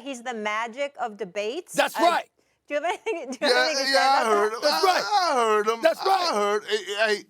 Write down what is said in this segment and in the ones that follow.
he's the magic of debates? That's right. Do you have anything? Do you have anything to say about I heard him. That's right. I heard him. That's right. I heard. Hey,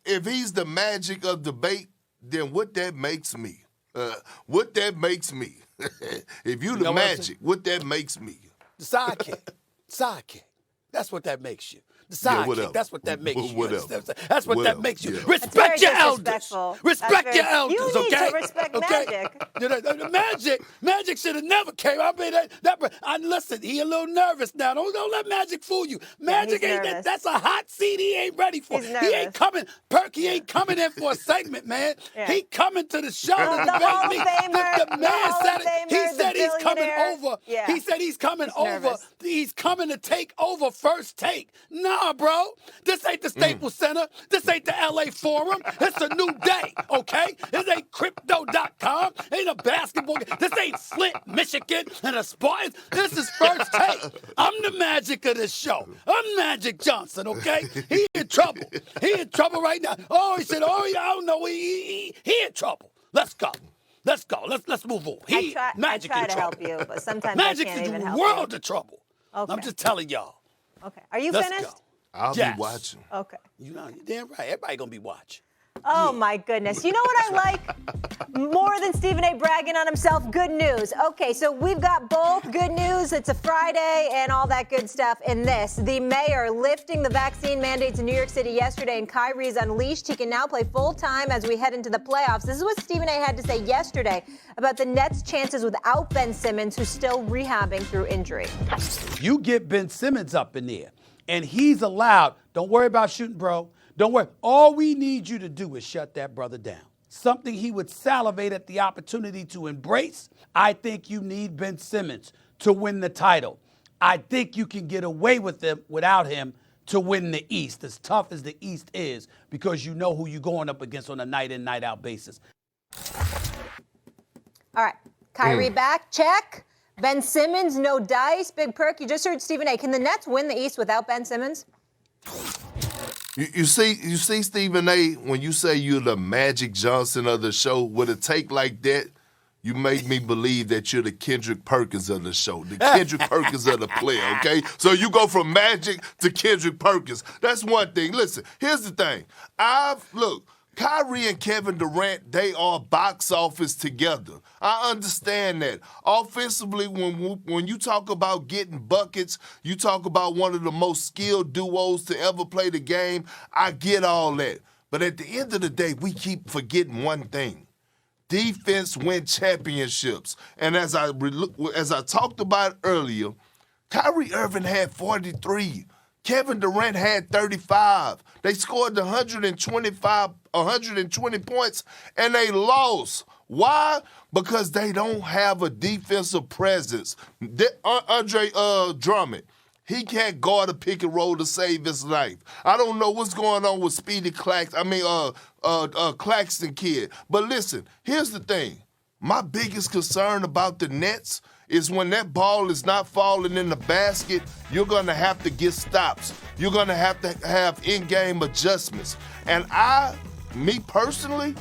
if he's the magic of debate, then what that makes me? What that makes me? If you the magic, what that makes me? The sidekick. Sidekick. That's what that makes you. The sidekick. Whatever. That's what that makes you. Whatever. That's what that Whatever. makes you. Yeah. Respect your elders. disrespectful. Respect your elders, You need okay? to respect okay? Magic. The Magic should have never came. I mean, listen, he a little nervous now. Don't let Magic fool you. Magic he's ain't nervous. That's a hot seat he ain't ready for. He's He nervous. ain't coming. Perky ain't coming in for a segment, man. Yeah. He coming to the show to The debate Hall of me. Famer, The the man Hall said of it. He Famer, said the he's coming billionaire. over. Yeah. He said he's coming He's over. nervous. He's coming to take over First Take. Nah, bro. This ain't the Staples Center. This ain't the LA Forum. It's a new day, okay? This ain't crypto.com. Ain't a basketball game. This ain't Flint, Michigan, and a Spartans. This is First Take. I'm the magic of this show. I'm Magic Johnson, okay? He in trouble. He in trouble right now. Oh, he said, I don't know. He in trouble. Let's go. Let's go. Let's move on. I try to help you, but sometimes Magic I can't is even in help world you. of trouble. Okay. I'm just telling y'all. Okay. Are you Let's finished? go. I'll Yes. be watching. Okay. You know, you're damn right. Everybody gonna be watching. Oh, my goodness. You know what I like more than Stephen A. bragging on himself? Good news. Okay, so we've got both good news. It's a Friday and all that good stuff in this. The mayor lifting the vaccine mandates in New York City yesterday, and Kyrie is unleashed. He can now play full-time as we head into the playoffs. This is what Stephen A. had to say yesterday about the Nets' chances without Ben Simmons, who's still rehabbing through injury. You get Ben Simmons up in there, and he's allowed. Don't worry about shooting, bro. Don't worry. All we need you to do is shut that brother down. Something he would salivate at the opportunity to embrace. I think you need Ben Simmons to win the title. I think you can get away with him without him to win the East, as tough as the East is, because you know who you're going up against on a night-in, night-out basis. All right. Kyrie back. Check. Ben Simmons, no dice. Big perk. You just heard Stephen A. Can the Nets win the East without Ben Simmons? You see, Stephen A., when you say you're the Magic Johnson of the show, with a take like that, you make me believe that you're the Kendrick Perkins of the show, the Kendrick Perkins of the player, okay? So you go from Magic to Kendrick Perkins. That's one thing. Listen, here's the thing. Look, Kyrie and Kevin Durant, they are box office together. I understand that. Offensively, when you talk about getting buckets, you talk about one of the most skilled duos to ever play the game. I get all that. But at the end of the day, we keep forgetting one thing. Defense wins championships. And as I talked about earlier, Kyrie Irving had 43. Kevin Durant had 35. They scored 120 points, and they lost. Why? Because they don't have a defensive presence. Andre Drummond, he can't guard a pick and roll to save his life. I don't know what's going on with Speedy Claxton kid. But listen, here's the thing. My biggest concern about the Nets is when that ball is not falling in the basket, you're going to have to get stops. You're going to have in-game adjustments. And me personally,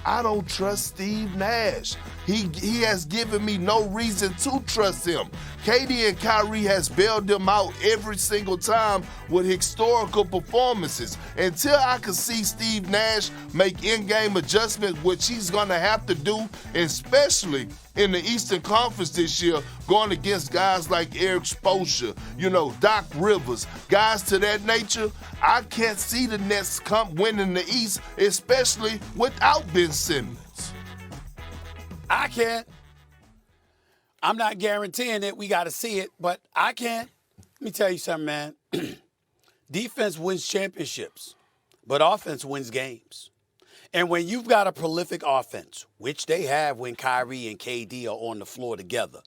I don't trust Steve Nash. He has given me no reason to trust him. KD and Kyrie has bailed them out every single time with historical performances. Until I can see Steve Nash make in-game adjustments, which he's going to have to do, especially in the Eastern Conference this year, going against guys like Eric Spoelstra, Doc Rivers, guys to that nature, I can't see the Nets winning the East, especially without Ben Simmons. I can't. I'm not guaranteeing it. We got to see it, but I can't. Let me tell you something, man. Defense wins championships, but offense wins games. And when you've got a prolific offense, which they have when Kyrie and KD are on the floor together,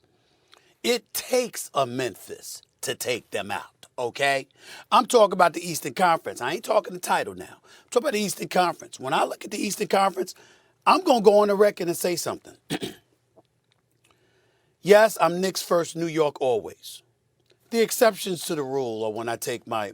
it takes a Memphis to take them out, okay? I'm talking about the Eastern Conference. I ain't talking the title now. I'm talking about the Eastern Conference. When I look at the Eastern Conference, I'm going to go on the record and say something. Yes, I'm Knicks first, New York always. The exceptions to the rule are when I take my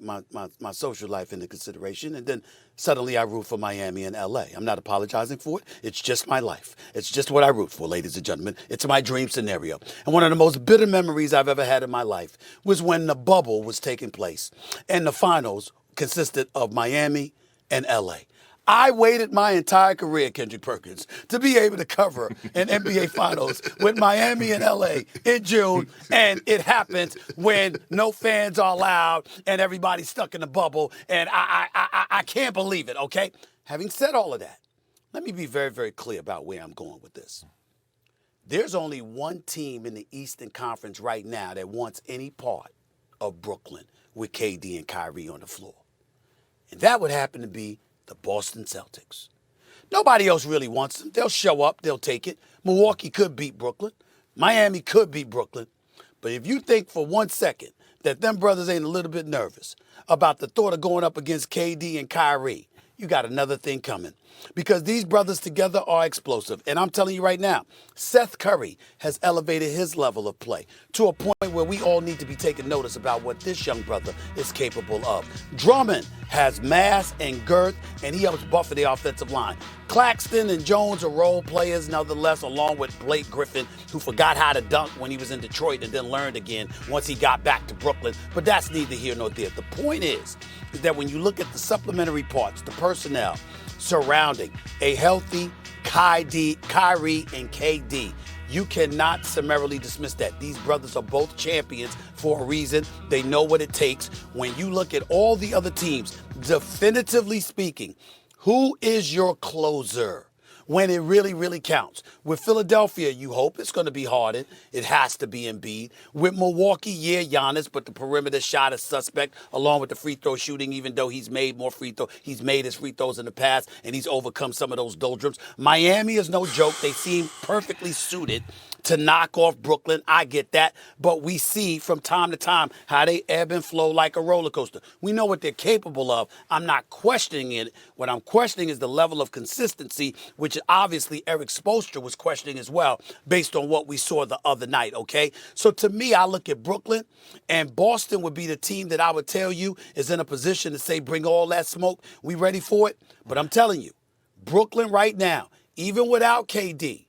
social life into consideration, and then suddenly I root for Miami and LA. I'm not apologizing for it. It's just my life. It's just what I root for, ladies and gentlemen. It's my dream scenario. And one of the most bitter memories I've ever had in my life was when the bubble was taking place and the finals consisted of Miami and LA. I waited my entire career, Kendrick Perkins, to be able to cover an NBA Finals with Miami and LA in June, and it happens when no fans are allowed and everybody's stuck in the bubble, and I can't believe it, okay? Having said all of that, let me be very, very clear about where I'm going with this. There's only one team in the Eastern Conference right now that wants any part of Brooklyn with KD and Kyrie on the floor, and that would happen to be the Boston Celtics. Nobody else really wants them. They'll show up. They'll take it. Milwaukee could beat Brooklyn. Miami could beat Brooklyn. But if you think for 1 second that them brothers ain't a little bit nervous about the thought of going up against KD and Kyrie, you got another thing coming. Because these brothers together are explosive. And I'm telling you right now, Seth Curry has elevated his level of play to a point where we all need to be taking notice about what this young brother is capable of. Drummond has mass and girth, and he helps buffer the offensive line. Claxton and Jones are role players, nonetheless, along with Blake Griffin, who forgot how to dunk when he was in Detroit and then learned again once he got back to Brooklyn. But that's neither here nor there. The point is that when you look at the supplementary parts, the personnel surrounding a healthy Kyrie and KD, you cannot summarily dismiss that. These brothers are both champions for a reason. They know what it takes. When you look at all the other teams, definitively speaking, who is your closer when it really, really counts? With Philadelphia, you hope it's going to be Harden. It has to be Embiid. With Milwaukee, yeah, Giannis, but the perimeter shot is suspect, along with the free throw shooting, even though he's made more free throws. He's made his free throws in the past, and he's overcome some of those doldrums. Miami is no joke. They seem perfectly suited to knock off Brooklyn. I get that. But we see from time to time how they ebb and flow like a roller coaster. We know what they're capable of. I'm not questioning it. What I'm questioning is the level of consistency, which obviously Eric Spoelstra was questioning as well, based on what we saw the other night, okay? So to me, I look at Brooklyn, and Boston would be the team that I would tell you is in a position to say, bring all that smoke. We ready for it? But I'm telling you, Brooklyn right now, even without KD,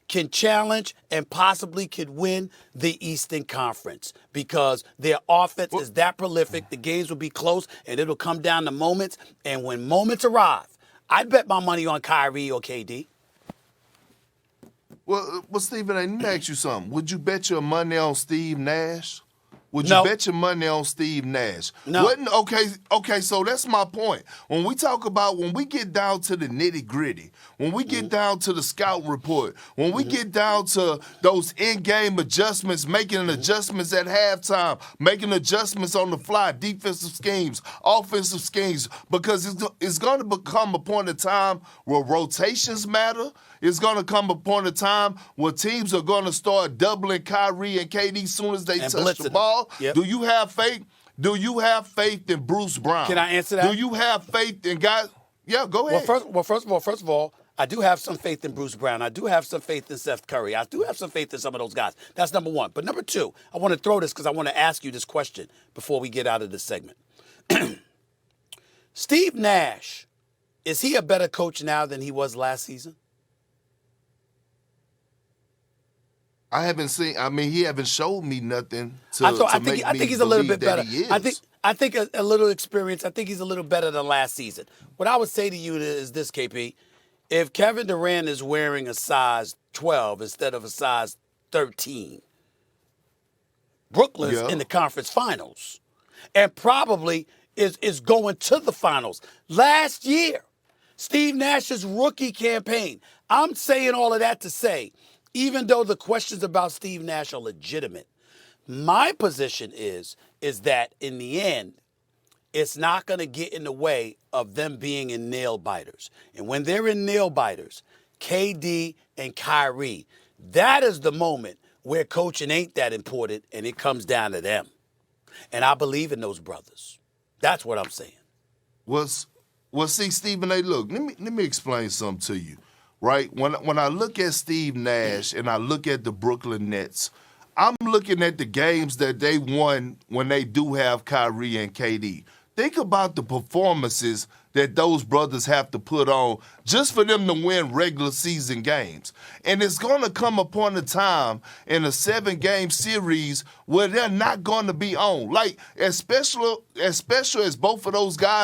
can challenge and possibly could win the Eastern Conference because their offense is that prolific. The games will be close, and it'll come down to moments. And when moments arrive, I'd bet my money on Kyrie or KD. Well, Stephen, let me ask you something. Would you bet your money on Steve Nash? Would No. you bet your money on Steve Nash? No. Okay, so that's my point. When we get down to the nitty-gritty, when we get down to the scout report, when we get down to those in-game adjustments, making adjustments at halftime, making adjustments on the fly, defensive schemes, offensive schemes, because it's going to become a point in time where rotations matter. It's going to come a point in time where teams are going to start doubling Kyrie and KD as soon as they touch the ball. Yep. Do you have faith? Do you have faith in Bruce Brown? Can I answer that? Do you have faith in guys? Yeah, go ahead. First of all, I do have some faith in Bruce Brown. I do have some faith in Seth Curry. I do have some faith in some of those guys. That's number one. But number two, I want to throw this because I want to ask you this question before we get out of this segment. Steve Nash, is he a better coach now than he was last season? I haven't seen. I mean, he haven't showed me nothing to I make think me he's a little bit believe that better. he is. I think a little experience. I think he's a little better than last season. What I would say to you is this, KP: if Kevin Durant is wearing a size 12 instead of a size 13, Brooklyn's in the conference finals, and probably is going to the finals. Last year, Steve Nash's rookie campaign. I'm saying all of that to say, even though the questions about Steve Nash are legitimate, my position is that in the end, it's not going to get in the way of them being in nail biters. And when they're in nail biters, KD and Kyrie, that is the moment where coaching ain't that important and it comes down to them. And I believe in those brothers. That's what I'm saying. Well, see, Stephen A., look, let me explain something to you. Right? When I look at Steve Nash and I look at the Brooklyn Nets, I'm looking at the games that they won when they do have Kyrie and KD. Think about the performances that those brothers have to put on just for them to win regular season games. And it's going to come upon a time in a 7-game series where they're not going to be on. Like, as special as both of those guys